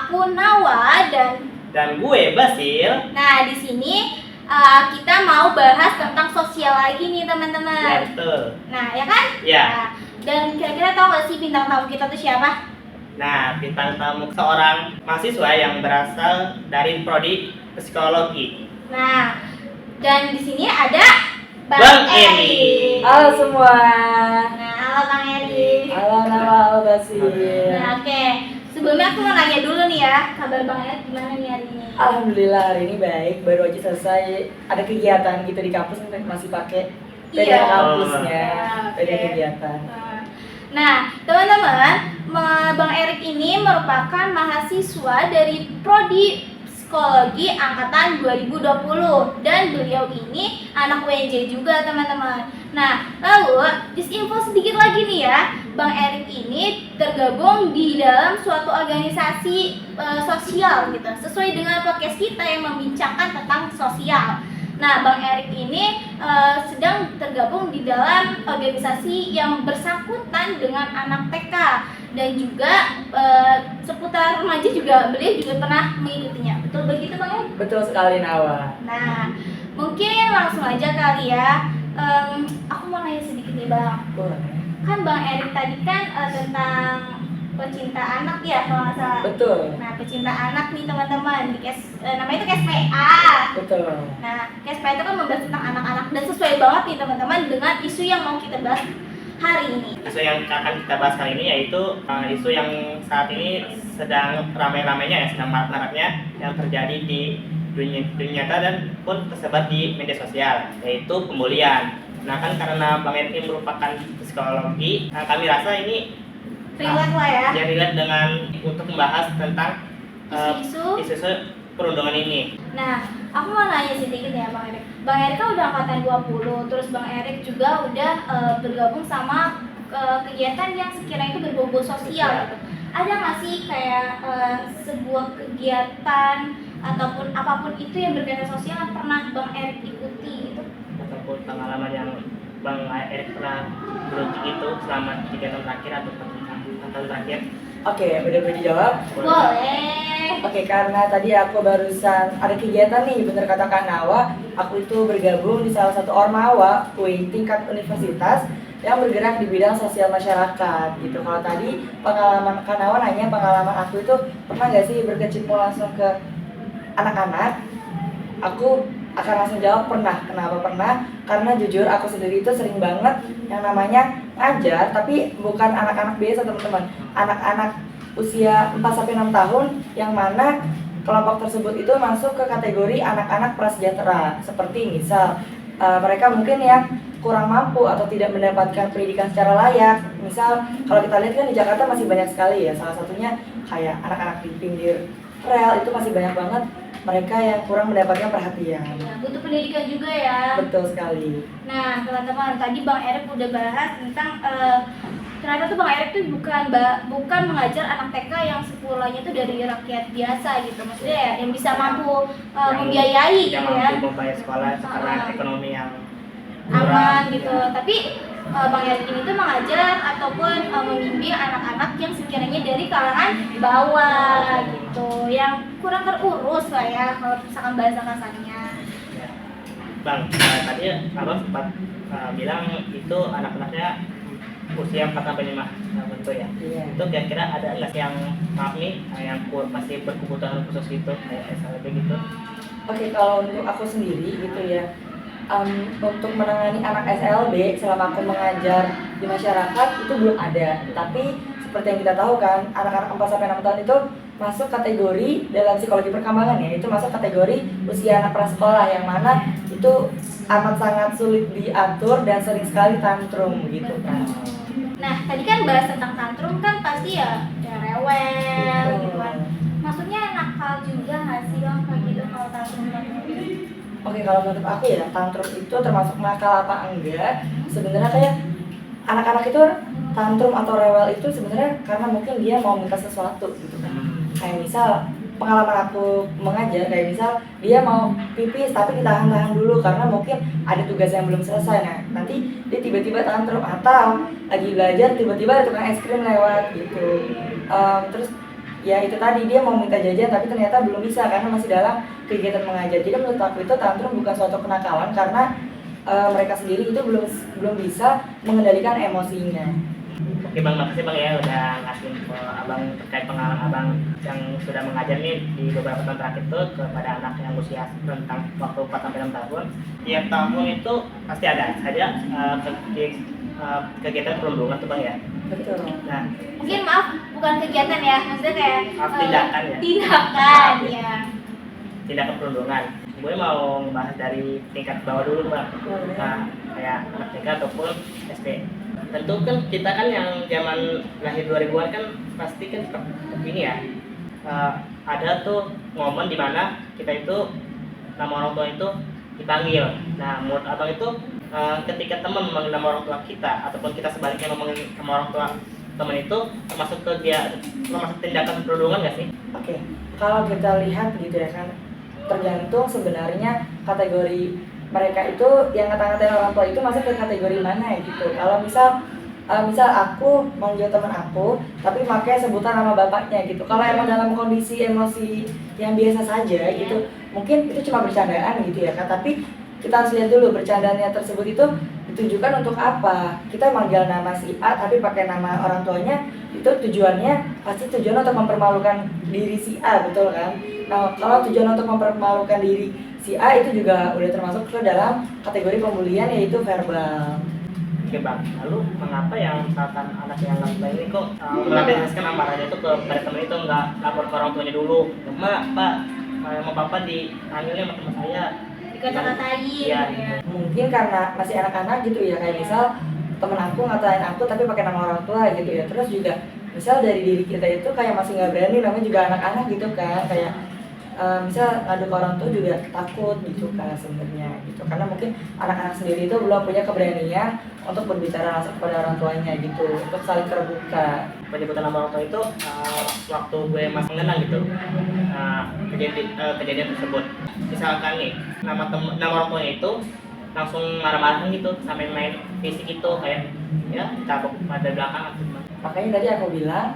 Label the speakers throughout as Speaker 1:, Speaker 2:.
Speaker 1: aku Nawa
Speaker 2: dan gue Basil.
Speaker 1: Nah, di sini kita mau bahas tentang sosial lagi nih teman-teman.
Speaker 2: Ya, betul.
Speaker 1: Nah, ya kan?
Speaker 2: Ya.
Speaker 1: Nah, dan kira-kira tahu gak sih bintang tamu kita tuh siapa?
Speaker 2: Nah, bintang tamu seorang mahasiswa yang berasal dari prodi psikologi.
Speaker 1: Nah, dan di sini ada
Speaker 2: Bang Eri.
Speaker 3: Halo semua.
Speaker 1: Nah, halo Bang Eri.
Speaker 3: Halo Nawa, halo Basil.
Speaker 1: Nah, oke. Sebelumnya aku mau nanya dulu nih ya, kabar Bang Eri gimana nih hari ini?
Speaker 3: Alhamdulillah hari ini baik. Baru aja selesai ada kegiatan gitu di kampus, masih pakai beda
Speaker 1: Iya.
Speaker 3: kampusnya, beda
Speaker 1: Oke.
Speaker 3: kegiatan.
Speaker 1: Nah, teman-teman, Bang Erik ini merupakan mahasiswa dari prodi psikologi angkatan 2020 dan beliau ini anak UNJ juga teman-teman. Nah, lalu disinfo sedikit lagi nih ya, Bang Erik ini tergabung di dalam suatu organisasi sosial gitu, sesuai dengan podcast kita yang membincangkan tentang sosial. Nah, Bang Erik ini sedang tergabung di dalam organisasi yang bersangkutan dengan anak TK dan juga seputar remaja juga beliau juga pernah mengikutinya. Betul begitu Bang Erik?
Speaker 3: Betul sekali Nawa.
Speaker 1: Nah, mungkin langsung aja kali ya. Aku mau nanya sedikit nih Bang.
Speaker 3: Boleh.
Speaker 1: Kan Bang Erik tadi kan tentang pecinta anak ya kalau nggak salah.
Speaker 3: Betul.
Speaker 1: Nah, pecinta anak nih teman-teman di namanya itu KSPA.
Speaker 3: Betul.
Speaker 1: Nah, KSPA itu kan membahas tentang anak-anak dan sesuai banget nih teman-teman dengan isu yang mau kita bahas hari ini.
Speaker 2: Isu yang akan kita bahas kali ini yaitu isu yang saat ini sedang ramai-ramainya ya, sedang marak-maraknya yang terjadi di dunia nyata dan pun tersebar di media sosial, yaitu pembulian. Nah, kan karena Bang Erik ini merupakan psikologi, kami rasa ini
Speaker 1: Relate lah ya.
Speaker 2: yang relate dengan untuk membahas tentang
Speaker 1: Isu-isu.
Speaker 2: perundungan ini.
Speaker 1: Nah, aku mau nanya sedikit ya Bang Erik. Bang Erik kan udah angkatan 20, terus Bang Erik juga udah bergabung sama kegiatan yang sekiranya itu berbau sosial gitu. Ada nggak sih kayak sebuah kegiatan ataupun apapun itu yang berkaitan sosial yang pernah Bang Erik ikuti gitu?
Speaker 2: Ataupun pengalaman yang Bang Erik pernah beruntung itu selama 3 tahun terakhir atau 4 tahun terakhir?
Speaker 3: Oke, udah boleh dijawab?
Speaker 1: Boleh.
Speaker 3: Oke, karena tadi aku barusan ada kegiatan nih, bener kata Kak Nawa, aku itu bergabung di salah satu ormawa UI tingkat universitas yang bergerak di bidang sosial masyarakat gitu. Kalau tadi pengalaman Kak Nawa nanya pengalaman aku itu pernah nggak sih berkecimpung langsung ke anak-anak? Aku akan langsung jawab pernah. Kenapa pernah? Karena jujur aku sendiri itu sering banget yang namanya ngajar, tapi bukan anak-anak biasa teman-teman, anak-anak usia 4-6 tahun yang mana kelompok tersebut itu masuk ke kategori anak-anak prasejahtera. Seperti misal mereka mungkin yang kurang mampu atau tidak mendapatkan pendidikan secara layak. Misal kalau kita lihat kan di Jakarta masih banyak sekali ya, salah satunya kayak anak-anak di pinggir rel itu masih banyak banget mereka yang kurang mendapatkan perhatian.
Speaker 1: Ya, butuh pendidikan juga ya.
Speaker 3: Betul sekali.
Speaker 1: Nah, teman-teman, tadi Bang Erik udah bahas tentang ternyata tuh Bang Erik tuh bukan mengajar anak TK yang sekolahnya tuh dari rakyat biasa gitu. Maksudnya ya, yang bisa mampu membiayai
Speaker 2: yang
Speaker 1: gitu ya.
Speaker 2: mampu membayar sekolah karena ekonomi yang
Speaker 1: Aman gitu. Tapi Bang Erik ini tuh mengajar ataupun membimbing anak-anak yang sekiranya dari kalangan bawah gitu, yang kurang terurus lah ya kalau misalkan bahasa kasarnya.
Speaker 2: Ya. Bang, tadi Abang sempat bilang itu anak-anaknya usia 4-5 tentu ya.
Speaker 3: Iya.
Speaker 2: Itu kira-kira ada nggak sih yang maaf nih yang masih berkebutuhan khusus gitu kayak SLB gitu?
Speaker 3: Oke, kalau untuk aku sendiri gitu ya, untuk menangani anak SLB selama aku mengajar di masyarakat itu belum ada. Tapi seperti yang kita tahu kan, anak-anak 4-6 tahun itu masuk kategori dalam psikologi perkembangan ya, itu masuk kategori usia anak prasekolah yang mana itu amat sangat sulit diatur dan sering sekali tantrum gitu kan.
Speaker 1: Nah, tadi kan bahas tentang tantrum kan pasti ya rewel gitu kan. Maksudnya nakal juga nggak sih Bang kayak gitu kalau tantrum?
Speaker 3: Oke, kalau menurut aku ya tantrum itu termasuk nakal apa enggak? Sebenarnya kayak anak-anak itu tantrum atau rewel itu sebenarnya karena mungkin dia mau minta sesuatu gitu kan. Kayak misal pengalaman aku mengajar, kayak misal dia mau pipis tapi ditahan-tahan dulu karena mungkin ada tugas yang belum selesai. Nah, nanti dia tiba-tiba tantrum atau lagi belajar tiba-tiba ada tukang es krim lewat gitu. Terus ya itu tadi dia mau minta jajan tapi ternyata belum bisa karena masih dalam kegiatan mengajar. Jadi menurut aku itu tantrum bukan suatu kenakalan karena mereka sendiri itu belum bisa mengendalikan emosinya.
Speaker 2: Oke Bang, makasih Bang ya udah ngasih info Abang terkait pengalaman Abang yang sudah mengajar nih di beberapa tahun terakhir tuh kepada anak yang usia rentang waktu 4 sampai 6 tahun. Tiap tahun itu pasti ada saja kegiatan perundungan tuh Bang ya.
Speaker 3: Betul.
Speaker 2: Nah,
Speaker 1: Mungkin maaf bukan kegiatan ya, maksudnya kayak
Speaker 2: tindakan ya.
Speaker 1: Tindakan ya.
Speaker 2: Tindakan perundungan. Gue mau ngebahas dari tingkat bawah dulu Bang. Nah, kayak anak TK ataupun SD. Tentu kan kita kan yang zaman lahir 2000-an kan pasti kan ini ya, ada tuh momen dimana kita itu nama orang tua itu dipanggil. Nah menurut Abang itu ketika teman memanggil nama orang tua kita ataupun kita sebaliknya memanggil nama orang tua teman itu termasuk tindakan perundungan nggak sih?
Speaker 3: Oke, kalau kita lihat gitu ya kan, tergantung sebenarnya kategori mereka itu yang ngata-ngatain orang tua itu masuk ke kategori mana gitu. Kalau misal aku manggil teman aku tapi pakai sebutan nama bapaknya gitu. Kalau emang dalam kondisi emosi yang biasa saja gitu, mungkin itu cuma bercandaan gitu ya kan. Tapi kita harus lihat dulu bercandanya tersebut itu ditujukan untuk apa. Kita manggil nama si A tapi pakai nama orang tuanya, itu tujuannya pasti tujuan untuk mempermalukan diri si A, betul kan? Nah, kalau tujuan untuk mempermalukan diri si A itu juga udah termasuk ke dalam kategori pembulian, yaitu verbal.
Speaker 2: Oke Bang, lalu mengapa yang misalkan anak yang lakukan ini kok melampiaskan amarahnya itu kepada teman itu nggak lapor ke orang tuanya dulu? Mak, Pak, sama Papa dipanggilnya sama teman saya.
Speaker 1: Dikata-katain
Speaker 2: Iya.
Speaker 1: ya.
Speaker 3: Mungkin karena masih anak-anak gitu ya, kayak misal temen aku ngatain aku tapi pakai nama orang tua gitu ya. Terus juga misal dari diri kita itu kayak masih nggak berani, namanya juga anak-anak gitu kan, kayak misal ngadu ke orang tua juga takut gitu kan sebenarnya gitu, karena mungkin anak-anak sendiri itu belum punya keberanian untuk berbicara langsung kepada orang tuanya gitu, untuk saling terbuka.
Speaker 2: Penyebutan nama orang tua itu waktu gue masih mengenang gitu kejadian tersebut. Misalkan nih nama orang tuanya itu langsung marah-marahan gitu sampai main fisik itu kayak ya ditabok pada belakang atau gimana.
Speaker 3: Makanya tadi aku bilang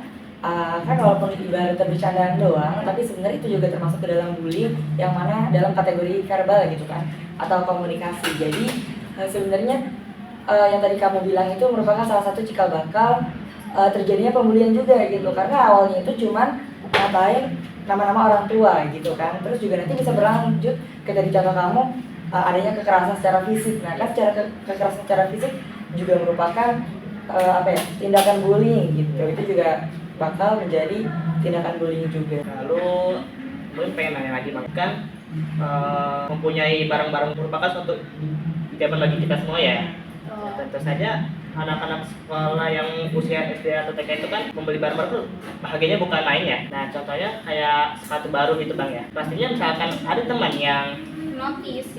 Speaker 3: kan walaupun ibarat bercandaan doang, tapi sebenarnya itu juga termasuk ke dalam bullying yang mana dalam kategori verbal gitu kan, atau komunikasi. Jadi sebenarnya yang tadi kamu bilang itu merupakan salah satu cikal bakal terjadinya pembulian juga gitu, karena awalnya itu cuman ngatain nama-nama orang tua gitu kan, terus juga nanti bisa berlanjut ke dari contoh kamu adanya kekerasan secara fisik. Nah kan kekerasan secara fisik juga merupakan tindakan bullying gitu, itu juga bakal menjadi tindakan bullying juga.
Speaker 2: Lalu gue pengen nanya lagi Bang, kan mempunyai barang-barang merupakan suatu idaman bagi kita semua ya. Tentu saja anak-anak sekolah yang usia SD atau TK itu kan membeli barang-barang tuh bahagianya bukan main ya. Nah contohnya kayak sepatu baru gitu Bang ya. Pastinya misalkan ada teman yang notice,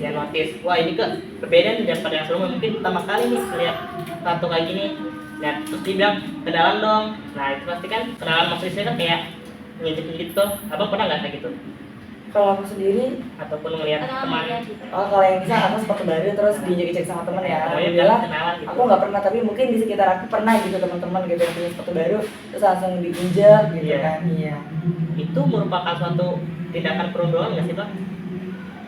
Speaker 2: wah ini kok berbeda nih daripada yang sebelumnya, mungkin pertama kali nih lihat sepatu kayak gini. Nah terus dia bilang kenalan dong. Nah itu pasti kan kenalan maksudnya kan kayak ngintip-ngintip tuh. Abang pernah nggak kayak gitu?
Speaker 3: Kalau aku sendiri
Speaker 2: Ataupun ngelihat teman?
Speaker 3: kalau yang bisa aku sepatu baru terus diinjek-injek sama teman ya.
Speaker 2: Alhamdulillah kenalan gitu.
Speaker 3: Aku nggak pernah, tapi mungkin di sekitar aku pernah gitu teman-teman gitu yang punya sepatu baru terus langsung diinjek gitu kan. Iya.
Speaker 2: Itu merupakan suatu tindakan perundungan nggak sih Bang?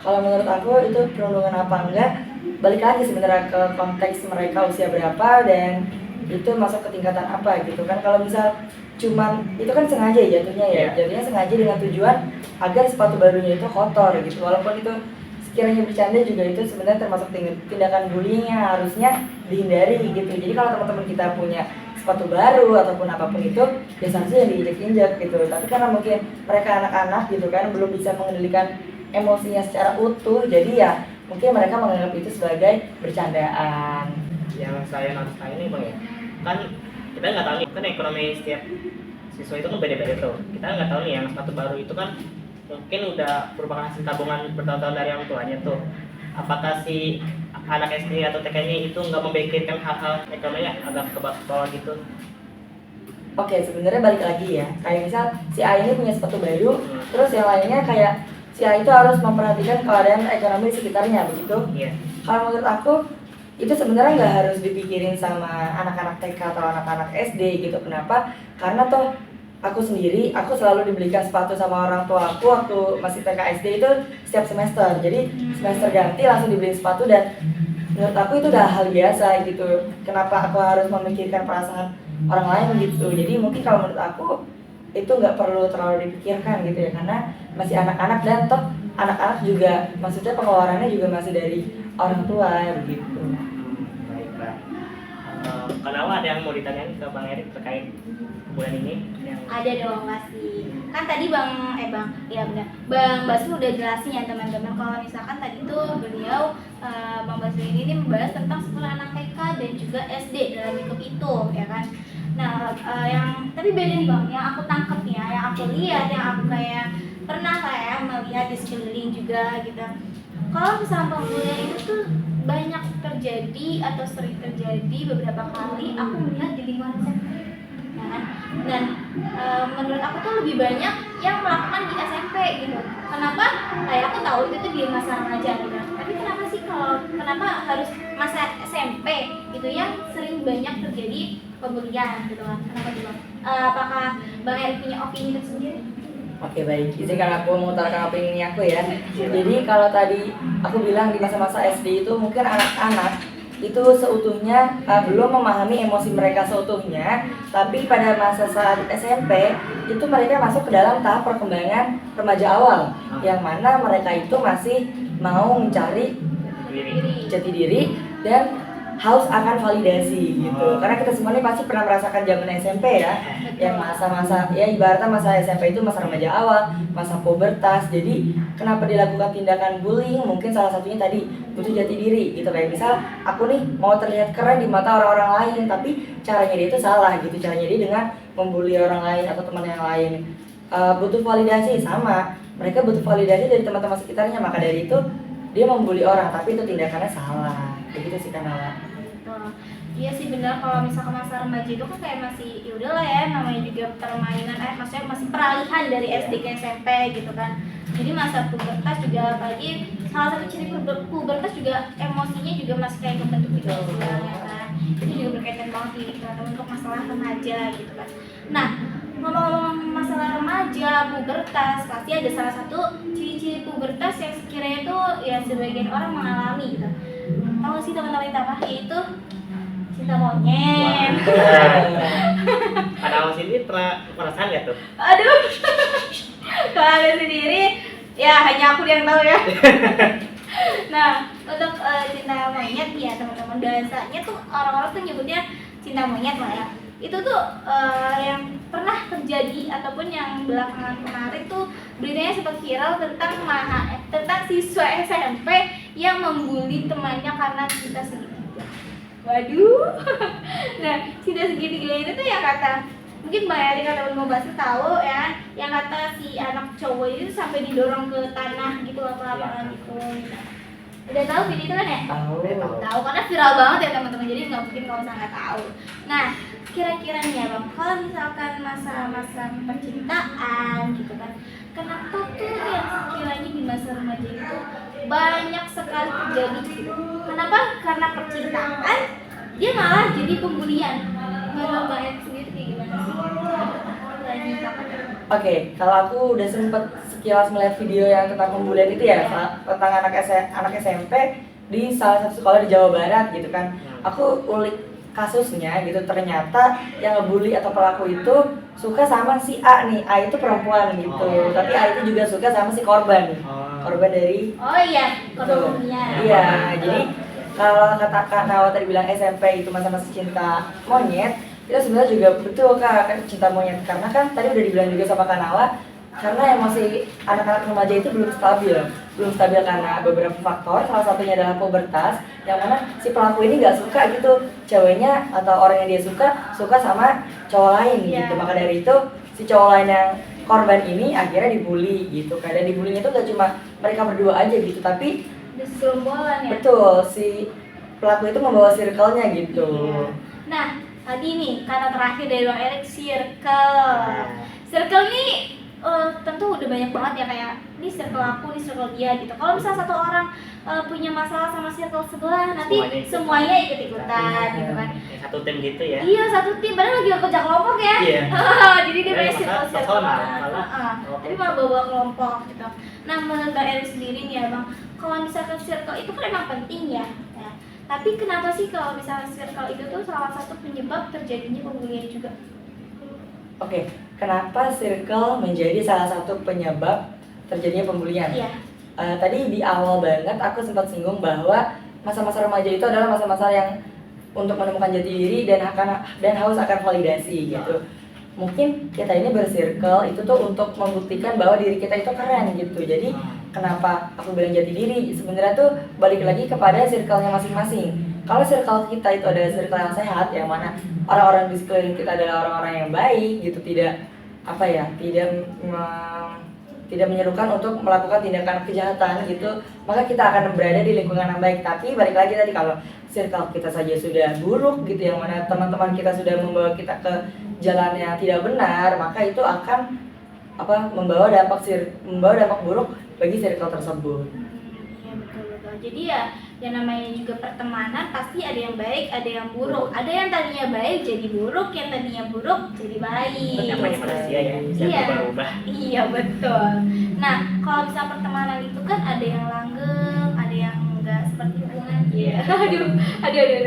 Speaker 3: Kalau menurut aku itu perundungan apa enggak, balik lagi sebenarnya ke konteks mereka usia berapa dan itu masuk ke tingkatan apa gitu kan. Kalau misal cuman itu kan sengaja jatuhnya ya, jatuhnya sengaja dengan tujuan agar sepatu barunya itu kotor gitu, walaupun itu sekiranya bercanda juga itu sebenarnya termasuk tindakan bullying yang harusnya dihindari gitu. Jadi kalau teman-teman kita punya sepatu baru ataupun apapun itu ya seharusnya yang diinjek-injek gitu, tapi karena mungkin mereka anak-anak gitu kan belum bisa mengendalikan emosinya secara utuh, jadi ya mungkin mereka menganggap itu sebagai bercandaan.
Speaker 2: Yang saya notice ini Bang ya, kan kita nggak tahu nih kan ekonomi setiap siswa itu kan beda-beda tuh. Kita nggak tahu nih yang sepatu baru itu kan mungkin udah merupakan hasil tabungan bertahun-tahun dari orang tuanya tuh. Apakah si anak SD atau TK-nya itu nggak memikirkan hal-hal ekonominya agak ke bawah gitu?
Speaker 3: Oke, sebenarnya balik lagi ya, kayak misal si A ini punya sepatu baru, terus yang lainnya kayak si A itu harus memperhatikan keadaan ekonomi di sekitarnya begitu.
Speaker 2: Iya.
Speaker 3: Kalau menurut aku itu sebenarnya nggak harus dipikirin sama anak-anak TK atau anak-anak SD gitu. Kenapa? Karena toh aku sendiri, aku selalu dibelikan sepatu sama orang tua aku waktu masih TK SD itu setiap semester. Jadi semester ganti langsung dibeli sepatu, dan menurut aku itu udah hal biasa gitu. Kenapa aku harus memikirkan perasaan orang lain gitu? Jadi mungkin kalau menurut aku itu nggak perlu terlalu dipikirkan gitu ya, karena masih anak-anak, dan toh anak-anak juga maksudnya pengeluarannya juga masih dari orang tua begitu.
Speaker 2: Baiklah. Kalau ada yang mau ditanyain ke Bang Erik terkait bulan ini? Yang...
Speaker 1: Ada dong pasti. Kan tadi ya benar. Bang Basri udah jelasin ya teman-teman, kalau misalkan tadi tuh beliau Bang Basri ini membahas tentang sekolah anak TK dan juga SD dalam lingkup itu, ya kan. Nah, yang tapi beda nih Bang, yang aku tangkep ya, yang aku lihat, yang aku kayak pernah kayak melihat di sekeliling juga gitu. Kalau misalnya pembulian itu tuh banyak terjadi atau sering terjadi beberapa kali aku melihat di lingkungan SMP, ya kan? Dan menurut aku tuh lebih banyak yang melakukan di SMP gitu. Kenapa? Kayak aku tahu itu tuh di masa remaja gitu. Tapi kenapa harus masa SMP gitu yang sering banyak terjadi pembulian gitu kan? Kenapa juga? Apakah Bang Erik punya opini tersendiri?
Speaker 3: Oke, baik, izinkan aku mengutarakan opini aku ya. Jadi kalau tadi aku bilang di masa-masa SD itu mungkin anak-anak itu seutuhnya belum memahami emosi mereka seutuhnya, tapi pada masa saat SMP itu mereka masuk ke dalam tahap perkembangan remaja awal, yang mana mereka itu masih mau mencari jati diri dan haus akan validasi gitu. Karena kita semua ini pasti pernah merasakan zaman SMP ya, yang masa-masa ya ibaratnya masa SMP itu masa remaja awal, masa pubertas. Jadi kenapa dilakukan tindakan bullying? Mungkin salah satunya tadi butuh jati diri gitu. Kayak misal aku nih mau terlihat keren di mata orang-orang lain, tapi caranya dia itu salah gitu. Caranya dia dengan membuli orang lain atau teman yang lain. Butuh validasi, sama mereka butuh validasi dari teman-teman sekitarnya, maka dari itu dia membuli orang, tapi itu tindakannya salah. Begitu sih Kanala.
Speaker 1: Iya sih benar, kalau misalkan masa remaja itu kan kayak masih ya udahlah ya, namanya juga permainan, maksudnya masih peralihan dari SD ke SMP gitu kan. Jadi masa pubertas juga, apalagi salah satu ciri pubertas juga emosinya juga masih kayak kebentuk gitu istilahnya kan. Itu juga berkaitan banget nih teman-teman untuk masalah remaja gitu kan. Nah, ngomong-ngomong masalah remaja, pubertas, pasti ada salah satu ciri-ciri pubertas yang sekiranya itu ya sebagian orang mengalami gitu. Tahu sih teman-teman itu apa? Yaitu cinta monyet.
Speaker 2: Ada sini pernah merasakan nggak tuh?
Speaker 1: Aduh, kalau ada sendiri, ya hanya aku yang tahu ya. Nah, untuk cinta monyet ya teman-teman, biasanya tuh orang-orang tuh nyebutnya cinta monyet lah ya. Itu tuh yang pernah terjadi ataupun yang belakangan kemarin tuh beritanya sempat viral tentang siswa SMP yang membuli temannya karena cinta segitiga. Waduh. Nah, cinta segitiga ini tuh yang kata mungkin Mbak Erik atau Mbak Basri tahu ya, yang kata si anak cowok itu sampai didorong ke tanah gitu, ke lapangan gitu. Udah tahu video itu kan ya? Tahu karena viral banget ya teman-teman, jadi nggak mungkin kalau misalnya nggak tahu. Nah, kira-kira nih ya Bang, kalau misalkan masa-masa percintaan gitu kan, kenapa tuh yang sekiranya di masa remaja itu banyak sekali terjadi gitu? Kenapa? Karena percintaan dia malah jadi pembulian. Menurut Mbak Erik sendiri kayak gimana sih?
Speaker 3: Oke, kalau aku udah sempet sekilas melihat video yang tentang pembulian itu ya, tentang anak SMP di salah satu sekolah di Jawa Barat gitu kan. Aku ulik kasusnya gitu, ternyata yang ngebully atau pelaku itu suka sama si A nih. A itu perempuan gitu, tapi A itu juga suka sama si korban. Korban dari
Speaker 1: korbannya.
Speaker 3: Iya, jadi kalau kata Kak Nawa tadi bilang SMP itu masa-masa cinta monyet, itu sebenarnya juga betul Kak, kan cinta monyet. Karena kan tadi udah dibilang juga sama Kak Nawa, karena emosi anak-anak remaja itu belum stabil karena beberapa faktor. Salah satunya adalah pubertas, yang mana si pelaku ini nggak suka gitu ceweknya atau orang yang dia suka sama cowok lain gitu. Maka dari itu si cowok lain yang korban ini akhirnya dibully gitu kan. Dan dibulinya itu gak cuma mereka berdua aja gitu, tapi
Speaker 1: segerombolan ya.
Speaker 3: Betul, si pelaku itu membawa circle-nya gitu.
Speaker 1: Nah, tadi nih kata terakhir dari Bang Erik, circle. Circle nih tentu udah banyak banget ya, kayak ini circle aku, ini circle dia gitu. Kalau misalnya satu orang punya masalah sama circle sebelah, nanti semuanya ikut-ikutan gitu kan.
Speaker 2: Kayak satu tim gitu ya.
Speaker 1: Iya, satu tim, padahal lagi kerja kelompok ya.
Speaker 2: Iya.
Speaker 1: Jadi dia banyak circle-circle.
Speaker 2: personal, malah.
Speaker 1: Tapi malah bawa kelompok gitu. Nah, menurut Bang Eri sendiri nih ya Bang, kalau misalkan circle itu kan emang penting ya. Ya. Tapi kenapa sih kalau misalnya circle itu tuh salah satu penyebab terjadinya pembulian juga?
Speaker 3: Oke, kenapa circle menjadi salah satu penyebab terjadinya pembulian?
Speaker 1: Iya.
Speaker 3: Tadi di awal banget aku sempat singgung bahwa masa-masa remaja itu adalah masa-masa yang untuk menemukan jati diri dan haus akan validasi gitu. Mungkin kita ini bersirkel itu tuh untuk membuktikan bahwa diri kita itu keren gitu. Jadi kenapa aku bilang jati diri? Sebenarnya tuh balik lagi kepada circle-nya masing-masing. Kalau circle kita itu adalah circle yang sehat, yang mana orang-orang di sekeliling kita adalah orang-orang yang baik gitu, tidak menyerukan untuk melakukan tindakan kejahatan gitu, maka kita akan berada di lingkungan yang baik. Tapi balik lagi tadi, kalau circle kita saja sudah buruk gitu, yang mana teman-teman kita sudah membawa kita ke jalan yang tidak benar, maka itu akan membawa dampak buruk bagi circle tersebut.
Speaker 1: Iya, betul. Jadi ya yang namanya juga pertemanan pasti ada yang baik, ada yang buruk. Ada yang tadinya baik jadi buruk, yang tadinya buruk jadi baik.
Speaker 2: Itu namanya manusia ya, bisa
Speaker 1: Iya.
Speaker 2: berubah-ubah.
Speaker 1: Iya, betul. Nah, kalau misalnya pertemanan itu kan ada yang langgeng, ada yang enggak, seperti hubungan.
Speaker 2: Iya.
Speaker 1: Aduh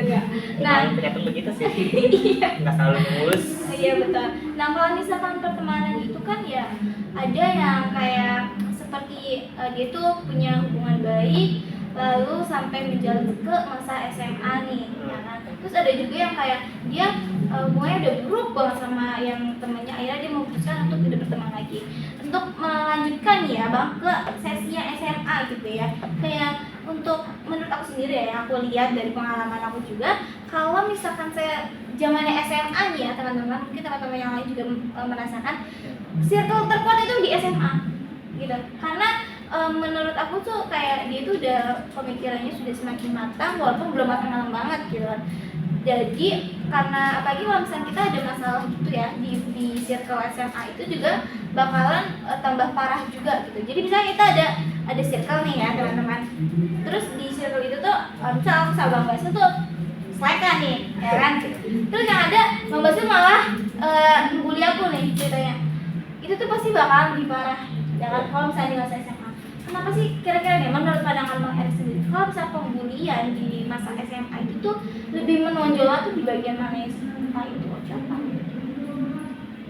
Speaker 1: enggak. Nah,
Speaker 2: Ternyata begitu sih.
Speaker 1: iya.
Speaker 2: Nggak selalu mulus.
Speaker 1: Iya, betul. Nah, kalau misalkan pertemanan itu kan ya ada yang kayak seperti dia tuh punya hubungan baik lalu sampai menjalin ke masa SMA nih, ya kan? Terus ada juga yang kayak dia hubungannya udah buruk banget sama yang temannya, akhirnya dia memutuskan untuk tidak berteman lagi. Untuk melanjutkan ya Bang ke sesinya SMA gitu ya, kayak untuk menurut aku sendiri ya, yang aku lihat dari pengalaman aku juga, kalau misalkan saya zamannya SMA nih ya teman-teman, mungkin teman-teman yang lain juga merasakan circle terkuat itu di SMA gitu, karena menurut aku tuh kayak dia tuh udah pemikirannya sudah semakin matang walaupun belum matang banget gitu kan. Jadi karena apalagi kalau misalnya kita ada masalah gitu ya di circle SMA itu juga bakalan tambah parah juga gitu. Jadi misalnya kita ada circle nih ya teman-teman, terus di circle itu tuh misalnya aku sama Bang Basu tuh selekan nih ya kan, terus yang ada Bang Basu malah ngebully aku nih ceritanya, itu tuh pasti bakalan lebih parah ya kan kalau misalnya di masa SMA. Kenapa sih kira-kira nih menurut pandangan Bang Eri sendiri, kalau misalnya pembulian di masa SMA itu tuh lebih menonjol tuh di bagian mana ya sih? Entah itu ucapan.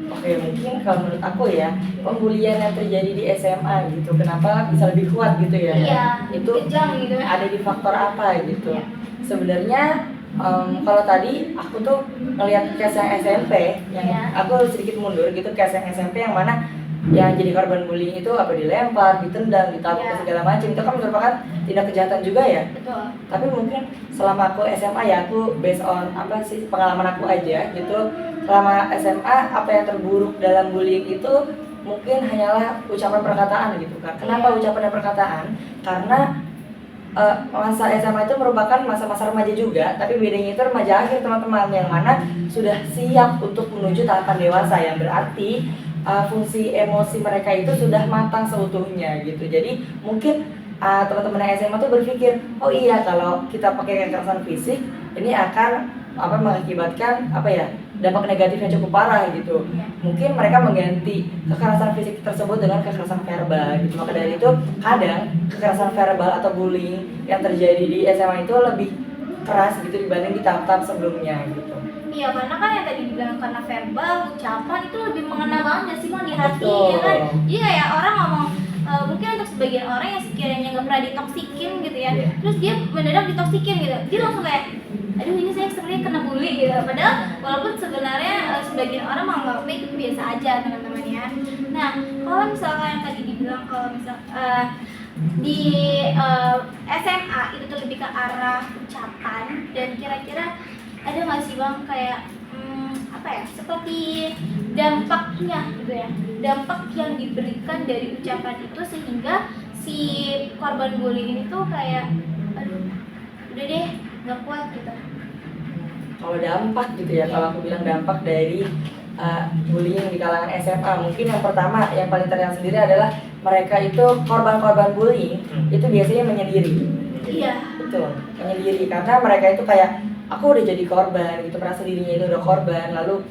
Speaker 3: Oke, mungkin kalau menurut aku ya, pembulian yang terjadi di SMA gitu, kenapa bisa lebih kuat gitu ya?
Speaker 1: Iya,
Speaker 3: Itu
Speaker 1: kejam gitu ya.
Speaker 3: ada di faktor apa gitu?
Speaker 1: Iya.
Speaker 3: Sebenarnya kalau tadi aku tuh ngelihat case yang SMP, yang
Speaker 1: Iya.
Speaker 3: aku sedikit mundur gitu, case yang SMP yang mana yang jadi korban bullying itu dilempar, ditendang, ditabuk
Speaker 1: Iya.
Speaker 3: segala macam, itu kan merupakan tindak kejahatan juga ya.
Speaker 1: Betul.
Speaker 3: Tapi mungkin selama aku SMA ya, aku based on pengalaman aku aja gitu. Selama SMA apa yang terburuk dalam bullying itu mungkin hanyalah ucapan perkataan gitu kan. Kenapa
Speaker 1: Iya.
Speaker 3: ucapan dan perkataan? Karena masa SMA itu merupakan masa-masa remaja juga, tapi bedanya itu remaja akhir teman-teman, yang mana sudah siap untuk menuju tahapan dewasa, yang berarti fungsi emosi mereka itu sudah matang seutuhnya gitu. Jadi mungkin teman-teman yang SMA tuh berpikir, oh iya kalau kita pakai kekerasan fisik ini akan mengakibatkan dampak negatif yang cukup parah gitu. Mungkin mereka mengganti kekerasan fisik tersebut dengan kekerasan verbal gitu. Maka dari itu kadang kekerasan verbal atau bullying yang terjadi di SMA itu lebih keras gitu dibanding di tahap-tahap sebelumnya gitu.
Speaker 1: Iya, karena kan yang tadi dibilang karena verbal, ucapan itu lebih mengena banget sih Bang di hati.
Speaker 3: Betul.
Speaker 1: Ya kan. Jadi kayak orang ngomong mungkin untuk sebagian orang yang sekiranya nggak pernah ditoksikin gitu ya,
Speaker 3: Iya.
Speaker 1: terus dia mendadak ditoksikin gitu, dia langsung kayak aduh ini saya sebenarnya kena bully gitu. Padahal walaupun sebenarnya sebagian orang menganggapnya itu biasa aja teman-teman ya. Nah kalau misalkan yang tadi dibilang kalau misal di SMA itu tuh lebih ke arah ucapan, dan kira-kira ada nggak sih Bang kayak seperti dampaknya gitu ya, dampak yang diberikan dari ucapan itu sehingga si korban bullying ini tuh kayak aduh udah deh nggak kuat gitu.
Speaker 3: Kalau dampak gitu ya, kalau aku bilang dampak dari bullying di kalangan SMA. Mungkin yang pertama yang paling terlihat sendiri adalah mereka itu korban-korban bullying itu biasanya menyendiri.
Speaker 1: Iya.
Speaker 3: Betul, menyendiri karena mereka itu kayak aku udah jadi korban gitu, merasa dirinya itu udah korban, lalu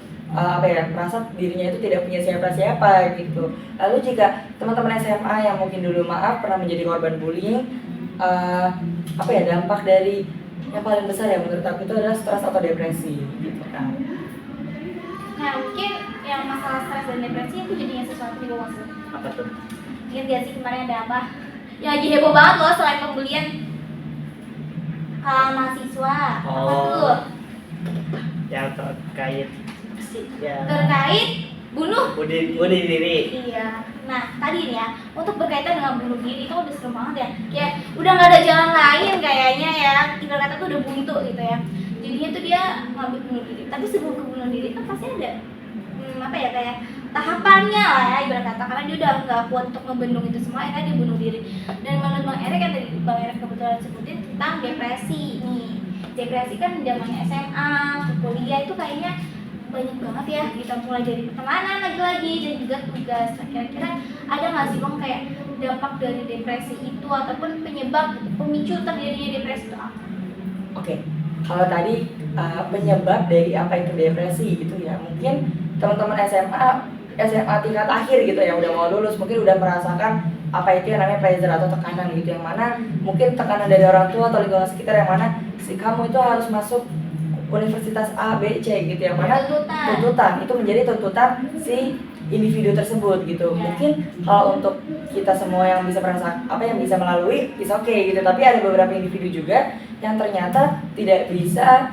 Speaker 3: merasa dirinya itu tidak punya siapa-siapa gitu. Lalu jika teman-teman SMA yang mungkin dulu pernah menjadi korban bullying, dampak dari yang paling besar ya menurut aku itu adalah stres atau depresi gitu kan.
Speaker 1: Nah mungkin yang masalah stres dan depresi itu jadinya sesuatu juga maksud.
Speaker 2: Apa tuh?
Speaker 1: Ingat gak sih kemarin ada apa? Yang lagi heboh banget loh selain pembulian kalangan mahasiswa. Apa tuh?
Speaker 2: Yang terkait
Speaker 1: Terkait bunuh
Speaker 2: diri.
Speaker 1: Iya. Nah tadi nih ya, untuk berkaitan dengan bunuh diri itu udah serem banget ya. Kayak udah nggak ada jalan lain kayaknya ya. Ibarat kata tuh udah buntu gitu ya. Jadinya tuh dia ngambil bunuh diri. Tapi sebelum ke bunuh diri kan pasti ada kayak tahapannya lah ya ibarat kata, karena dia udah nggak kuat untuk membendung itu semua, akhirnya dia bunuh diri. Dan menurut Bang Erik yang tadi Bang Erik kebetulan sebutin tentang depresi nih. Depresi kan zamannya SMA, ke kuliah itu kayaknya banyak banget ya, kita mulai dari pertemanan lagi-lagi dan juga tugas. Nah, kira-kira ada nggak sih Bang kayak dampak dari depresi itu ataupun penyebab pemicu terjadinya depresi itu apa?
Speaker 3: Oke, kalau tadi penyebab dari apa itu depresi gitu ya, mungkin teman-teman SMA tingkat akhir gitu ya, udah mau lulus mungkin udah merasakan apa itu yang namanya pressure atau tekanan gitu, yang mana mungkin tekanan dari orang tua atau lingkungan sekitar, yang mana si kamu itu harus masuk universitas A, B, C gitu, yang mana tuntutan itu menjadi tuntutan si individu tersebut gitu. Mungkin kalau untuk kita semua yang bisa yang bisa melalui is oke gitu, tapi ada beberapa individu juga yang ternyata tidak bisa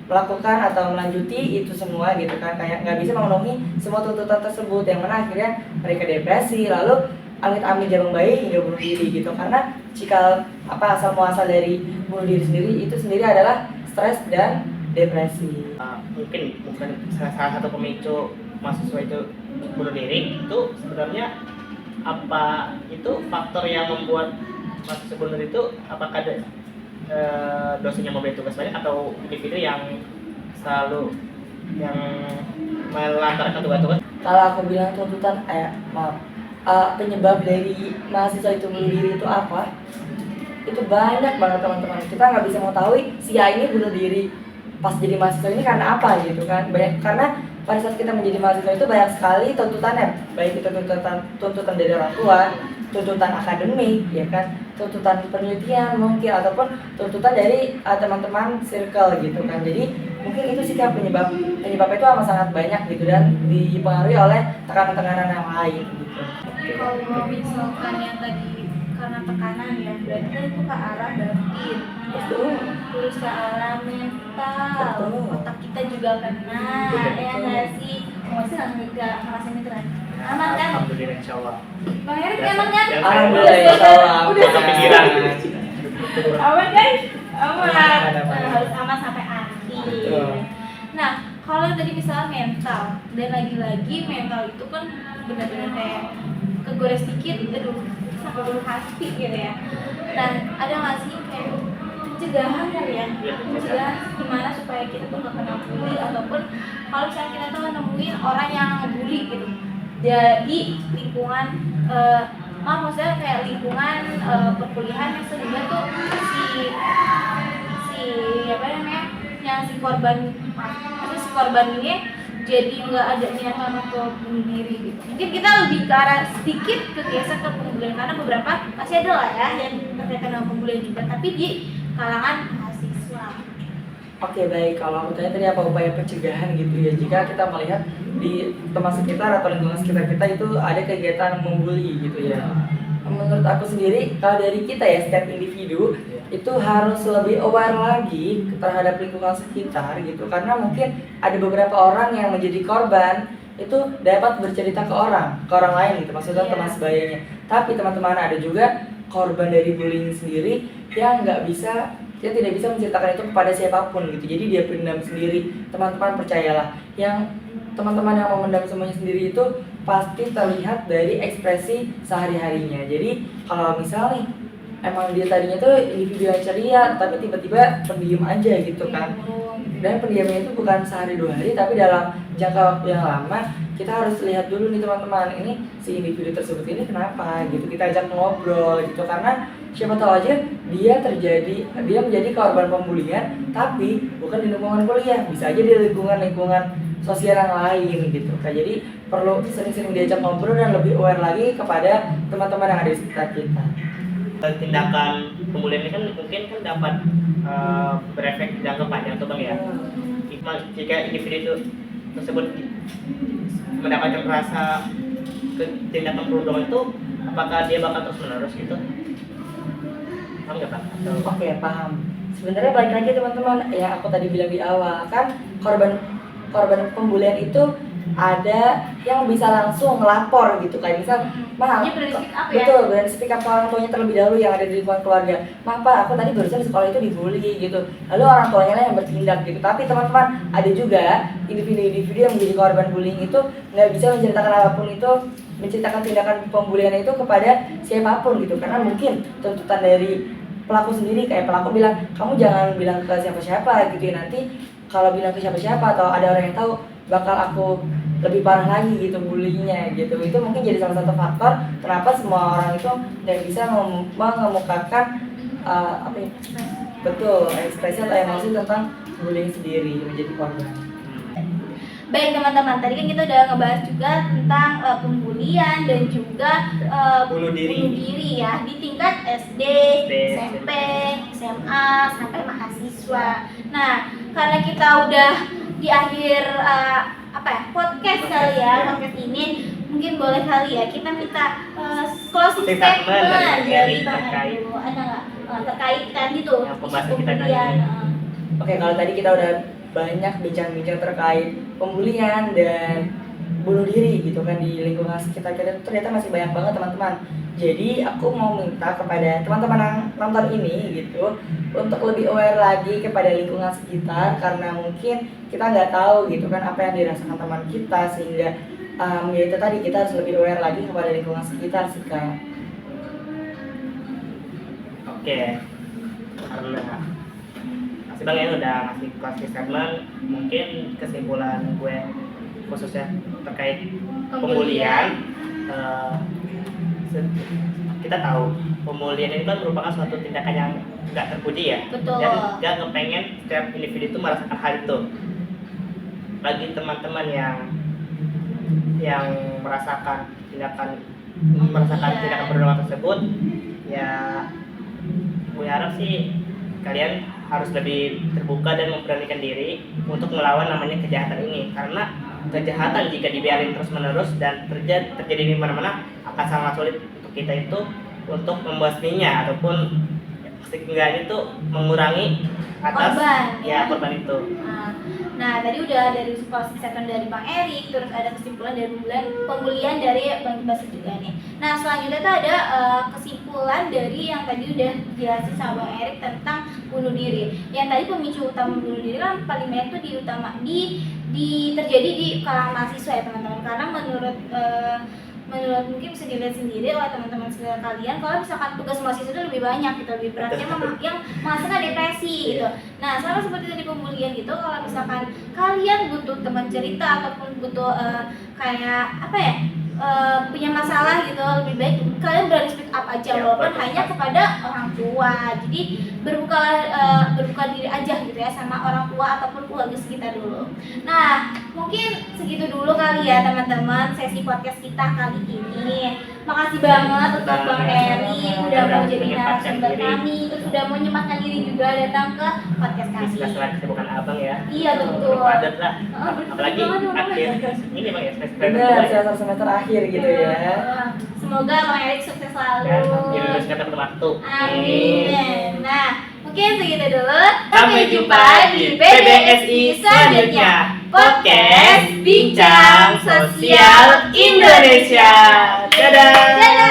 Speaker 3: melakukan atau melanjuti itu semua gitu kan, kayak nggak bisa memenuhi semua tuntutan tersebut, yang mana akhirnya mereka depresi, lalu amit-amit jarum bayi hingga bunuh diri gitu. Karena jika asal muasal dari bunuh diri sendiri itu sendiri adalah stres dan depresi.
Speaker 2: Mungkin salah satu pemicu mahasiswa itu bunuh diri itu sebenarnya apa itu faktor yang membuat mahasiswa bunuh diri itu, apakah dosennya memberi tugas banyak atau individu yang selalu yang melantarkan tugas-tugas?
Speaker 3: Kalau aku bilang tuntutan penyebab dari mahasiswa itu bunuh diri itu apa? Itu banyak banget teman-teman. Kita nggak bisa mengetahui si A ini bunuh diri pas jadi mahasiswa ini karena apa gitu kan. Banyak, karena pada saat kita menjadi mahasiswa itu banyak sekali tuntutannya, baik itu tuntutan dari orang tua, tuntutan akademik ya kan, tuntutan penelitian mungkin, ataupun tuntutan dari teman-teman circle gitu kan. Jadi mungkin itu sih kan penyebab itu amat sangat banyak gitu, dan dipengaruhi oleh tekanan-tekanan yang lain gitu.
Speaker 1: Kalau misalkan yang tadi karena tekanan ya, berarti kan itu ke arah batin, terus ke arah mental, otak kita juga kena, ya nggak sih? Masih nggak ngerasain itu kan? Aman kan?
Speaker 2: Alhamdulillah, insyaallah.
Speaker 1: Bang Erik aman kan?
Speaker 3: Alhamdulillah, insyaallah.
Speaker 1: Udah
Speaker 2: kepikiran.
Speaker 1: Aman kan? Aman.
Speaker 3: Aman.
Speaker 1: Harus aman sampai akhir.
Speaker 3: Betul.
Speaker 1: Nah, kalau tadi misalnya mental, dan lagi-lagi mental itu kan benar-benar kayak kegores dikit, aduh sampai bunuh hati gitu ya. Dan ada nggak sih kayak pencegahan kali ya? Pencegahan gimana supaya kita tuh nggak kena bully, ataupun kalau misalnya kita tuh nemuin orang yang ngebully gitu di lingkungan maksudnya kayak lingkungan perkuliahan yang sehingga tuh si korban ini jadi nggak ada niatan untuk bunuh diri gitu. Mungkin kita lebih ke arah sedikit kegeser ke pembulian, karena beberapa masih ada lah ya yang terkait dengan pembulian juga, tapi di kalangan mahasiswa.
Speaker 3: Oke, baik. Kalau aku tanya tadi apa upaya pencegahan gitu ya, jika kita melihat di teman sekitar atau lingkungan sekitar kita itu ada kegiatan membuli gitu ya. Menurut aku sendiri, kalau dari kita ya, setiap individu itu harus lebih aware lagi terhadap lingkungan sekitar gitu, karena mungkin ada beberapa orang yang menjadi korban itu dapat bercerita ke orang lain gitu, maksudnya teman sebayanya. Tapi teman-teman, ada juga korban dari bullying sendiri yang tidak bisa menceritakan itu kepada siapapun gitu, jadi dia pendam sendiri. Teman-teman percayalah, yang teman-teman yang memendam semuanya sendiri itu pasti terlihat dari ekspresi sehari-harinya. Jadi kalau misalnya emang dia tadinya tuh individu yang ceria, tapi tiba-tiba pendiam aja gitu kan, dan pendiamnya itu bukan sehari dua hari, tapi dalam jangka waktu yang lama, kita harus lihat dulu nih teman-teman, ini si individu tersebut ini kenapa gitu, kita ajak ngobrol gitu, karena siapa tahu aja dia menjadi korban pembulian tapi bukan di lingkungan kuliah, bisa aja di lingkungan sosial yang lain gitu kan. Jadi perlu sering-sering diajak ngobrol dan lebih aware lagi kepada teman-teman yang ada di sekitar kita.
Speaker 2: Tindakan pembulian ini kan mungkin kan dapat berefek jangka panjang tuh Bang ya. Jika individu tersebut mendapatkan rasa tindakan perundungan itu, apakah dia bakal terus menerus gitu? Paham nggak Pak?
Speaker 3: Oke, paham. Sebenarnya balik lagi teman-teman, ya aku tadi bilang di awal kan, korban pembulian itu ada yang bisa langsung melapor gitu, kayak misal
Speaker 1: Dia berani speak up ya?
Speaker 3: betul, berani speak up ke orang tuanya terlebih dahulu yang ada di lingkungan keluarga. Pak, aku tadi barusan di sekolah itu dibully gitu, lalu orang tuanya lah yang bertindak gitu. Tapi teman-teman, ada juga individu-individu yang menjadi korban bullying itu nggak bisa menceritakan apapun itu, menceritakan tindakan pembulian itu kepada siapapun gitu, karena mungkin tuntutan dari pelaku sendiri, kayak pelaku bilang, kamu jangan bilang ke siapa-siapa gitu ya, nanti kalau bilang ke siapa-siapa atau ada orang yang tahu, bakal aku lebih parah lagi gitu bullyingnya gitu. Itu mungkin jadi salah satu faktor kenapa semua orang itu tidak bisa mengemukakan apa ya? Betul, ekspresi atau emosi tentang bullying sendiri menjadi korban.
Speaker 1: Baik teman-teman, tadi kan kita udah ngebahas juga tentang pembulian dan juga
Speaker 2: Bunuh diri
Speaker 1: ya di tingkat SD, SMP, SMA, sampai mahasiswa. Nah, karena kita udah di akhir podcast kali ya, podcast ini mungkin boleh kali ya kita minta closing statement dari Bang Eri dulu. Ada nggak terkait kan gitu
Speaker 2: yang pembahasan kita tadi?
Speaker 1: pembulian?
Speaker 3: Oke, kalau tadi kita udah banyak bincang-bincang terkait pembulian dan bunuh diri gitu kan di lingkungan sekitar kita, ternyata masih banyak banget teman-teman. Jadi aku mau minta kepada teman-teman yang nonton ini gitu untuk lebih aware lagi kepada lingkungan sekitar, karena mungkin kita nggak tahu gitu kan apa yang dirasakan teman kita, sehingga ya itu tadi kita harus lebih aware lagi kepada lingkungan sekitar sih Kak.
Speaker 2: Oke, karena masih Bang ya udah ngasih closing statement, mungkin kesimpulan gue khususnya terkait pembulian, kita tahu pembulian ini kan merupakan suatu tindakan yang nggak terpuji ya.
Speaker 1: Betul.
Speaker 2: Dan nggak kepengen setiap individu itu merasakan hal itu. Bagi teman-teman yang merasakan tindakan perundungan tersebut, ya gue harap sih kalian harus lebih terbuka dan memberanikan diri untuk melawan namanya kejahatan ini, karena kejahatan jika dibiarin terus-menerus dan terjadi di mana-mana akan sangat sulit untuk kita itu untuk membasminya ataupun setidaknya itu mengurangi atas korban itu.
Speaker 1: Nah, tadi udah dari closing statement dari Bang Erik, terus ada kesimpulan dari pembulian dari Bang Ibas juga nih. Nah, selanjutnya tuh ada kesimpulan dari yang tadi udah dijelasin sama Bang Erik tentang bunuh diri. Yang tadi pemicu utama bunuh diri kan paling banyak tuh terjadi di kalangan mahasiswa ya teman-teman. Karena menurut mungkin bisa dilihat sendiri oleh teman-teman sekalian kalian, kalau misalkan tugas mahasiswa itu lebih banyak gitu, lebih beratnya yang menghasilkan depresi gitu. Nah, sama seperti tadi pembulian gitu, kalau misalkan kalian butuh teman cerita ataupun butuh punya masalah gitu, lebih baik kalian berani speak up aja, walaupun hanya kepada orang tua. Jadi berbuka diri aja gitu ya sama orang tua ataupun keluarga sekitar dulu. Nah, mungkin segitu dulu kali ya teman-teman sesi podcast kita kali ini. Makasih banget untuk Bang Eri udah mau jadi narasumber kami, terus udah mau menyempatkan diri juga datang ke podcast kami.
Speaker 2: Selain kesibukan abang ya.
Speaker 1: Iya betul.
Speaker 2: Padat lah. Apalagi akhir ini Bang ya,
Speaker 3: semester akhir gitu ya.
Speaker 1: Semoga Bang Erik sukses selalu.
Speaker 2: Dan lulus kata waktu.
Speaker 1: Amin. Nah, mungkin segitu dulu.
Speaker 2: Sampai jumpa di PBSI selanjutnya. Podcast Bincang Sosial Indonesia. Dadah.